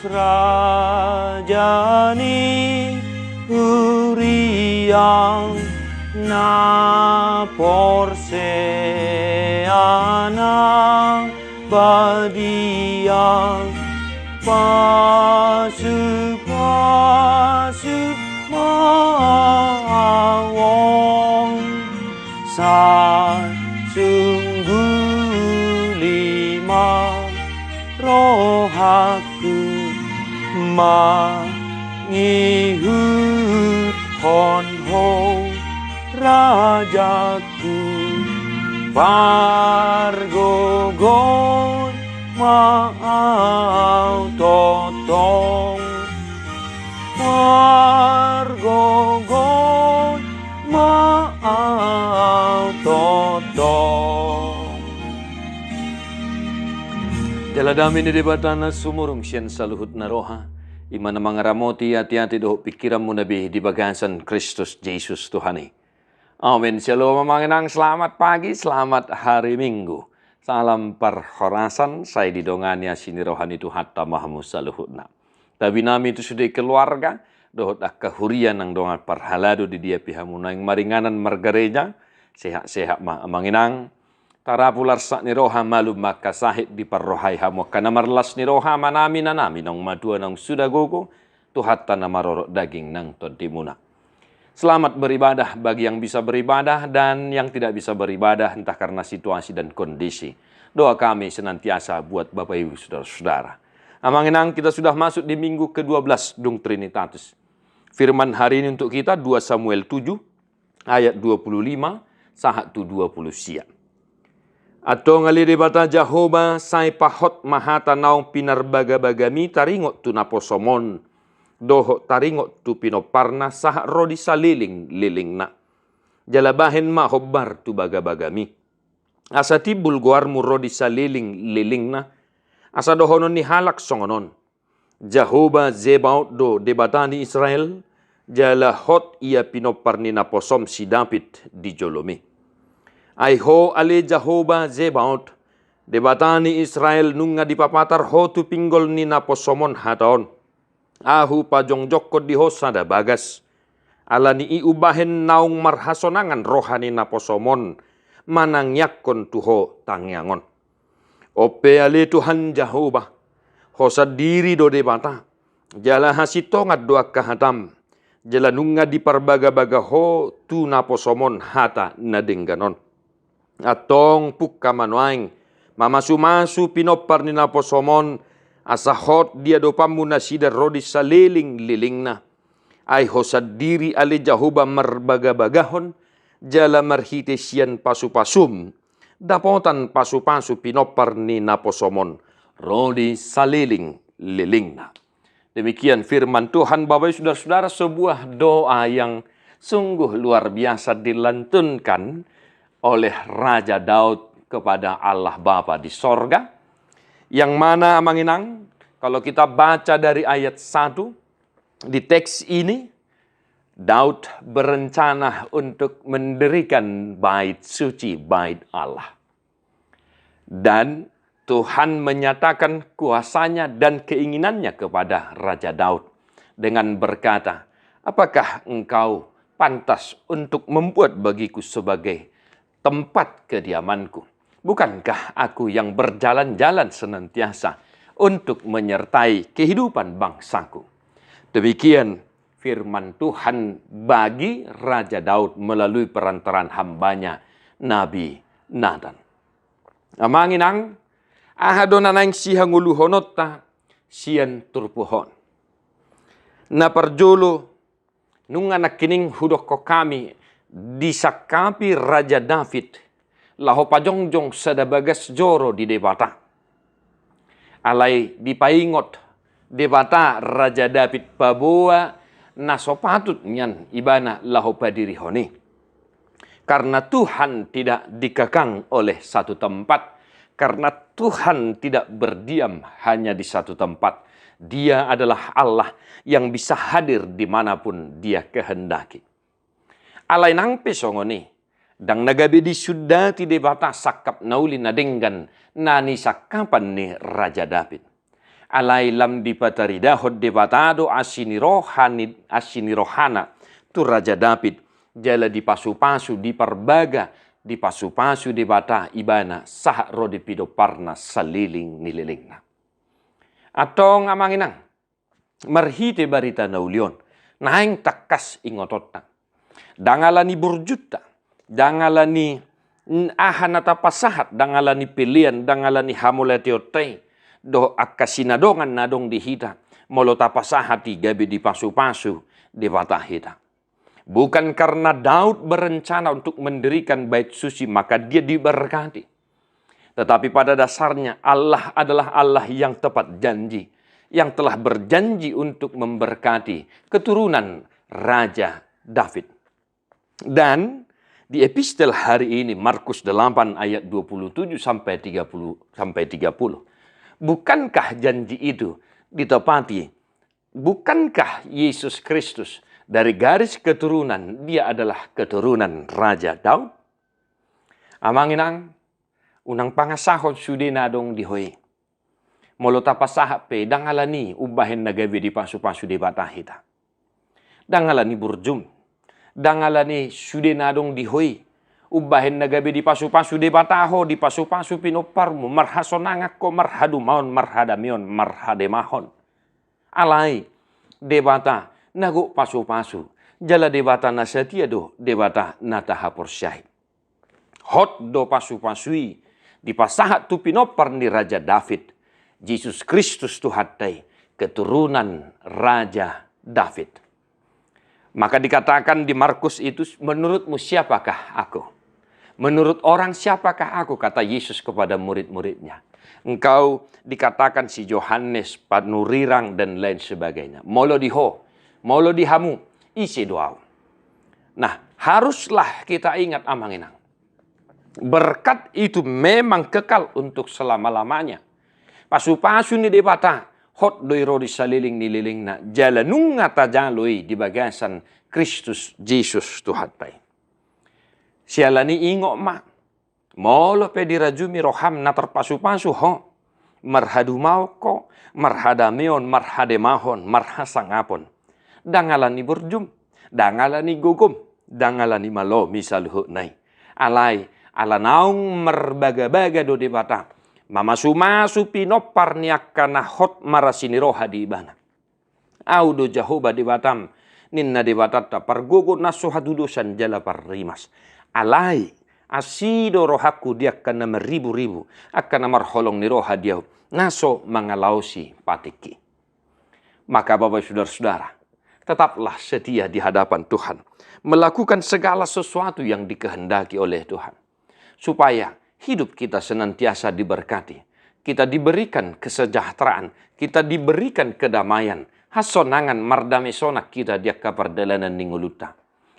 rajani uriang na porseana badiang pasu mawon sa sungguh lima rohaku mangihut honho rajaku pargogon maau totong pargogon maau totong. Jala dami ni debatana sumurung siyan saluhut na roha. Ima na mga ramoti hati-hati doh pikiran mo nabi di bagasan Kristus Jesus Tuhani. Amin. Shalom manginang, selamat pagi, selamat hari Minggu. Salam perhorasan, saya didongannya sini rohani itu hatta mahamu saluhutna. Tapi nami itu sudah keluarga, dohot kahurian nang dongat parhalado di dia pihamuna yang maringanan margareja, sehat-sehat manginang. Tara pular sak ni roha malu maka sahid di parrohai hamo kana marlas ni roha manami nanami nang madua nang sudah gogo tu hatta nama rorok daging nang todimuna. Selamat beribadah bagi yang bisa beribadah dan yang tidak bisa beribadah entah karena situasi dan kondisi. Doa kami senantiasa buat Bapak Ibu Saudara-saudara. Amanginang, kita sudah masuk di minggu ke-12 Dung Trinitatis. Firman hari ini untuk kita 2 Samuel 7 ayat 25 sahatu 20 siang. Atau ngaliri bata Jehovah sai pahot mahata naong pinarbaga-bagami taringot tu naposomon. Doho taringot tu pinoparna sah rodi saliling-liling na. Jalabahin ma hobbar tu baga-bagami. Asa tibul guarmu rodi saliling-liling na. Asa dohonon ni halak songonon. Jehovah Zebaot do debatani Israel. Jala hot ia pinoparni naposom si David di jolomi. Aiho ale Jehovah Zebaot. Debatani Israel nunga dipapatar ho tu pinggol ni naposomon hataon. Ahu pajong jokko di hosada bagas. Ala ni iubahen naung marhasonangan rohani naposomon. Manang yakon tuho tangyangon. Ope ale Tuhan Jehovah. Hosa diri do debata. Jala hasitongat doa kahatam. Jala nunga di parbaga-baga ho tu naposomon hata nadengganon. Atong pukka manuaing. Mamasu-masu pinopar ni naposomon. Asahot dia dopamu nasida rodi saliling-liling na. Ay hosad diri ali Jehovah marbaga-bagahon. Jala marhite siyan pasu-pasum. Dapotan pasu-pasu pinopar ni naposomon. Rodi saliling-liling na. Demikian firman Tuhan Bapak Saudara-saudara, sebuah doa yang sungguh luar biasa dilantunkan oleh Raja Daud kepada Allah Bapa di sorga. Yang mana amanginang, kalau kita baca dari ayat 1, di teks ini, Daud berencana untuk mendirikan bait suci, bait Allah. Dan Tuhan menyatakan kuasanya dan keinginannya kepada Raja Daud dengan berkata, apakah engkau pantas untuk membuat bagiku sebagai tempat kediamanku? Bukankah aku yang berjalan-jalan senantiasa untuk menyertai kehidupan bangsaku? Demikian firman Tuhan bagi Raja Daud melalui perantaran hambanya Nabi Nathan. Amanginang, ahadonanang sihangulu honota sian turpuhon. Na parjolo nung anak kining hudok kami disakapi Raja David. Laho pajongjong sadabagas joro di debata. Alai dipaingot debata Raja David paboa nasopatut nyan ibana laho padiri honi. Karena Tuhan tidak dikekang oleh satu tempat. Karena Tuhan tidak berdiam hanya di satu tempat. Dia adalah Allah yang bisa hadir dimanapun dia kehendaki. Alai nang pesongoni. Dang nagabi di sudah tidak batas sakap nauli nadenggan nani sakapan ni Raja David. Alai lam dipataridahod debatado asinirohana tu Raja David. Jala dipasu-pasu, diparbaga, dipasu-pasu debata ibana sah rodi pido parna saliling nililingna. Atong amanginang, marhite barita naulion, naing takas ingototna. Dangalani burjuta, dangalani ahanata pasahat, dangalani pilihan, dangalani hamulatiotai, do akasinadongan nadong dihita, molota pasahati gabi dipasu-pasu debata hita. Bukan karena Daud berencana untuk mendirikan bait suci maka dia diberkati. Tetapi pada dasarnya Allah adalah Allah yang tepat janji, yang telah berjanji untuk memberkati keturunan Raja David. Dan di epistel hari ini Markus 8 ayat 27 sampai 30. Bukankah janji itu ditepati? Bukankah Yesus Kristus dari garis keturunan, dia adalah keturunan Raja Daud? Amanginang, unang pangasahod sudena dong dihoi. Molota pasahap pe, dangalani ubahin nagabi di pasu-pasu di batahita. Dangalani burjum, dangalani sudena dong dihoi. Ubahin nagabi di pasu-pasu di bataho, di pasu-pasu pinoparmu, marhasonangak ko, marhadumahon, marhadamion, marhademahon. Alai, debata, nago pasu-pasu, jala debata na setia do, debata na tahaporsyahi. Hot do pasu-pasui, di pasahat tu pinopar ni Raja David, Yesus Kristus Tuhatai, keturunan Raja David. Maka dikatakan di Markus itu, menurutmu siapakah aku? Menurut orang siapakah aku, kata Yesus kepada murid-muridnya. Engkau dikatakan si Yohanes, panurirang dan lain sebagainya. Molo diho, molo dihamu, isi doa. Nah, haruslah kita ingat amanginang. Berkat itu memang kekal untuk selama-lamanya. Pasu-pasu ni debata, hot doi rodi saliling nililing na, jalanung ngata jaloi di bagasan Kristus Jesus Tuhatai. Sialani ingok ma, molo pe dirajumi roham na terpasu-pasu ho, marhadumau ko, marhadameon, marhademahon, marhasangapon. Dangalani burjum, dangalani gugum, dangalani malo misalhu nai. Alai, alanaung merbaga-baga do debata. Mamasu-masu pinopar niakana hot marasiniroha di ibana. Audo jahoba debatam, ninna debatata pargogo nasuhadudusan jala parrimas. Alai, asido rohaku dia kana meribu-ribu, akan marholong niroha dia naso mangalausi patiki. Maka Bapak Saudara-saudara, tetaplah setia di hadapan Tuhan, melakukan segala sesuatu yang dikehendaki oleh Tuhan, supaya hidup kita senantiasa diberkati, kita diberikan kesejahteraan, kita diberikan kedamaian, hasonangan mardamisonak kita dia kapardalanan ninguluta.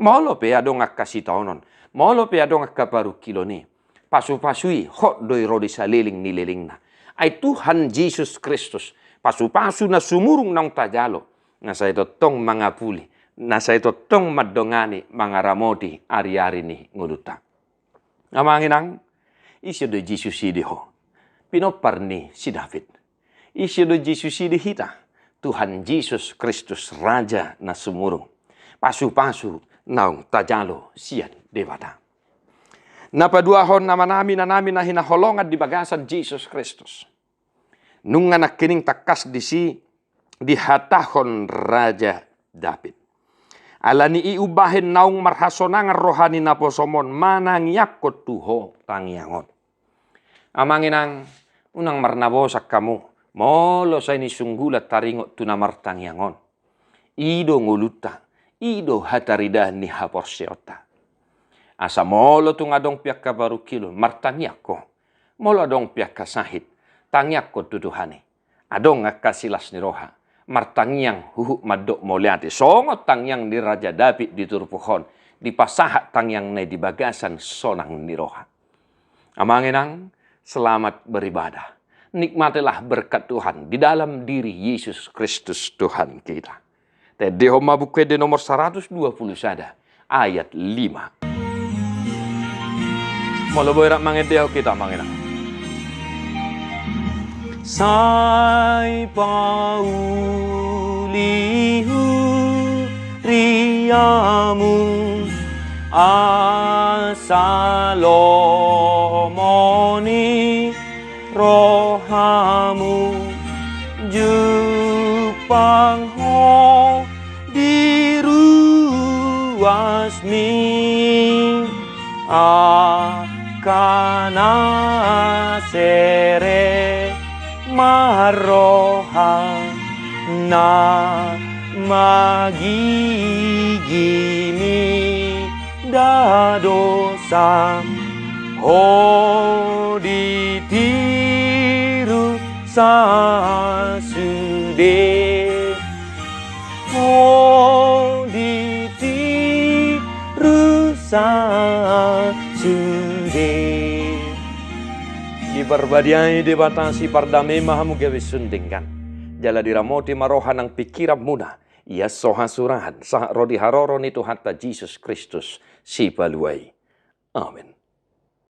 Molo pe adong kasih taonon, molo pe adong kaparu kiloni, pasu-pasui hot doi rodi saliling nililingna. Ay Tuhan Yesus Kristus, pasu-pasu na sumurung nang tajalo, na sa ito tong mga puli, na sa ito tong madongani mga ramoti ari-ari ni nguluta. Amanginang, isyo do Jesus sidiho, pinopar ni si David. Isyo do Jesus sidihita, Tuhan Yesus Kristus Raja na sumurung. Pasu-pasu naung tajalo siyan debata. Napaduahon naman namin na hinaholongan di bagasan Jesus Kristus. Nung anak kining takas dihatahon Raja David. Alani iubahin naung marhasonangan rohani na posomon manangyakot tuho tangyangon. Amanginang unang marnabosak kamu, molo sa ini sunggulat taringot tunamartangyangon. Ido nguluta, ido hataridah ni haporseota. Asa molo tung adong piak kabaru kilon, martangyako. Molo adong piak kasahit, tangyako tuduhani. Adong akasilas ni roha. Martangyang huhu madok moliati. Songot tangyang ni Raja David di turpuhon. Di pasahat tangyang na di bagasan sonang ni roha. Amanginang, selamat beribadah. Nikmatilah berkat Tuhan di dalam diri Yesus Kristus Tuhan kita. Tadi homa buku di nomor 120 sada ayat 5. Molo boy rak mangedeho kita manginang. sai paulihu riamu asalomoni rohamu jupang ho diruasmi akana sere maroha na magigimi dadosa ho ditiru sasude ho ditiru sasude Dibarbadiai dibatasi pardame mahamu gawe sundingkan jala diramoti marohan ang pikiran muna ia soha surahan sah rodi haroro ni Tuhan ta Jesus Kristus si paluai. Amin.